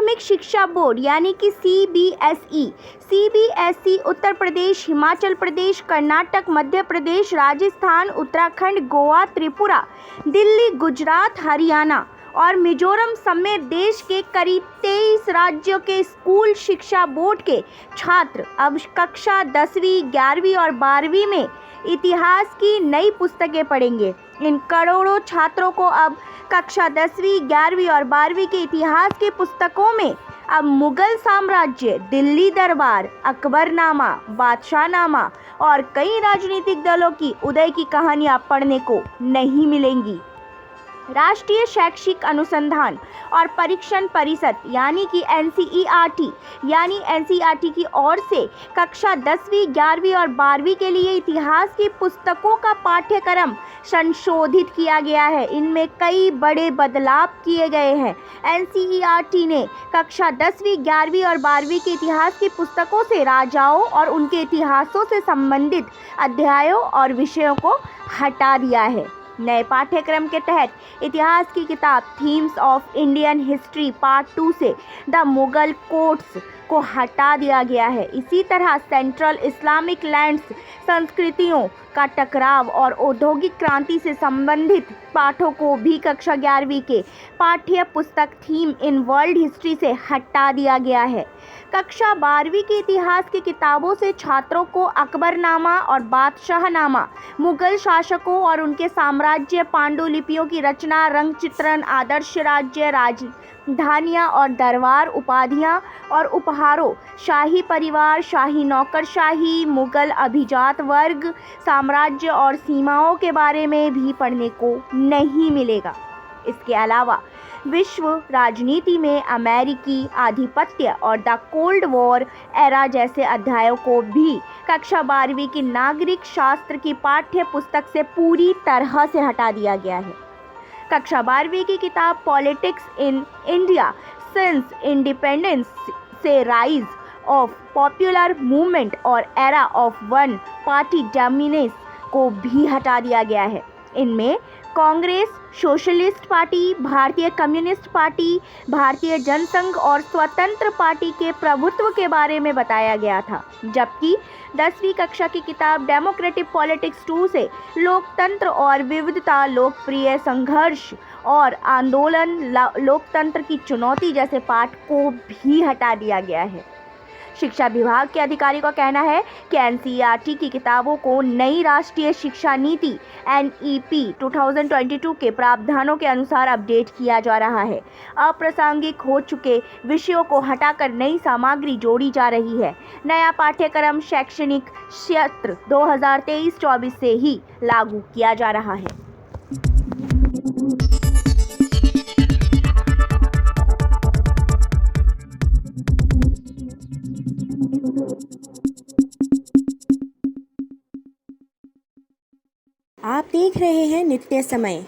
माध्यमिक शिक्षा बोर्ड यानी कि सीबीएसई उत्तर प्रदेश, हिमाचल प्रदेश, कर्नाटक, मध्य प्रदेश, राजस्थान, उत्तराखंड, गोवा, त्रिपुरा, दिल्ली, गुजरात, हरियाणा और मिजोरम समेत देश के करीब 23 राज्यों के स्कूल शिक्षा बोर्ड के छात्र अब कक्षा 10वीं, 11वीं और 12वीं में इतिहास की नई पुस्तकें पढ़ेंगे। इन करोड़ों छात्रों को अब कक्षा 10वीं, 11वीं और 12वीं के इतिहास की पुस्तकों में अब मुगल साम्राज्य, दिल्ली दरबार, अकबरनामा, बादशाहनामा और कई राजनीतिक दलों की उदय की कहानियां पढ़ने को नहीं मिलेंगी। राष्ट्रीय शैक्षिक अनुसंधान और परीक्षण परिषद यानी कि एनसीईआरटी की ओर से कक्षा 10वीं, 11वीं और 12वीं के लिए इतिहास की पुस्तकों का पाठ्यक्रम संशोधित किया गया है। इनमें कई बड़े बदलाव किए गए हैं। एनसीईआरटी ने कक्षा 10वीं, 11वीं और 12वीं के इतिहास की पुस्तकों से राजाओं और उनके इतिहासों से संबंधित अध्यायों और विषयों को हटा दिया है। नए पाठ्यक्रम के तहत इतिहास की किताब themes of Indian history part 2 से द मुगल कोर्ट्स को हटा दिया गया है। इसी तरह सेंट्रल इस्लामिक लैंड्स, संस्कृतियों का टकराव और औद्योगिक क्रांति से संबंधित पाठों को भी कक्षा 11वीं के पाठ्य पुस्तक थीम इन वर्ल्ड हिस्ट्री से हटा दिया गया है। कक्षा 12वीं के इतिहास की किताबों से छात्रों को अकबरनामा और बादशाहनामा, मुगल शासकों और उनके साम्राज्य, पांडुलिपियों की रचना, रंग चित्रण, आदर्श राज्य, राजधानियाँ और दरबार, उपाधियाँ और उपहारों, शाही परिवार, शाही नौकरशाही, मुगल अभिजात वर्ग, साम्राज्य और सीमाओं के बारे में भी पढ़ने को नहीं मिलेगा। इसके अलावा विश्व राजनीति में अमेरिकी आधिपत्य और द कोल्ड वॉर एरा जैसे अध्यायों को भी कक्षा 12वीं की नागरिक शास्त्र की पाठ्य पुस्तक से पूरी तरह से हटा दिया गया है। कक्षा 12वीं की किताब politics in India since independence से राइज ऑफ पॉपुलर मूवमेंट और era of one party dominance को भी हटा दिया गया है। इनमें कांग्रेस, सोशलिस्ट पार्टी, भारतीय कम्युनिस्ट पार्टी, भारतीय जनसंघ और स्वतंत्र पार्टी के प्रभुत्व के बारे में बताया गया था, जबकि 10वीं कक्षा की किताब डेमोक्रेटिक पॉलिटिक्स 2 से लोकतंत्र और विविधता, लोकप्रिय संघर्ष और आंदोलन, लोकतंत्र की चुनौती जैसे पाठ को भी हटा दिया गया है। शिक्षा विभाग के अधिकारी का कहना है कि एनसीईआरटी की किताबों को नई राष्ट्रीय शिक्षा नीति एनईपी 2022 के प्रावधानों के अनुसार अपडेट किया जा रहा है। अप्रासंगिक हो चुके विषयों को हटाकर नई सामग्री जोड़ी जा रही है। नया पाठ्यक्रम शैक्षणिक सत्र 2023-24 से ही लागू किया जा रहा है। आप देख रहे हैं नित्य समय।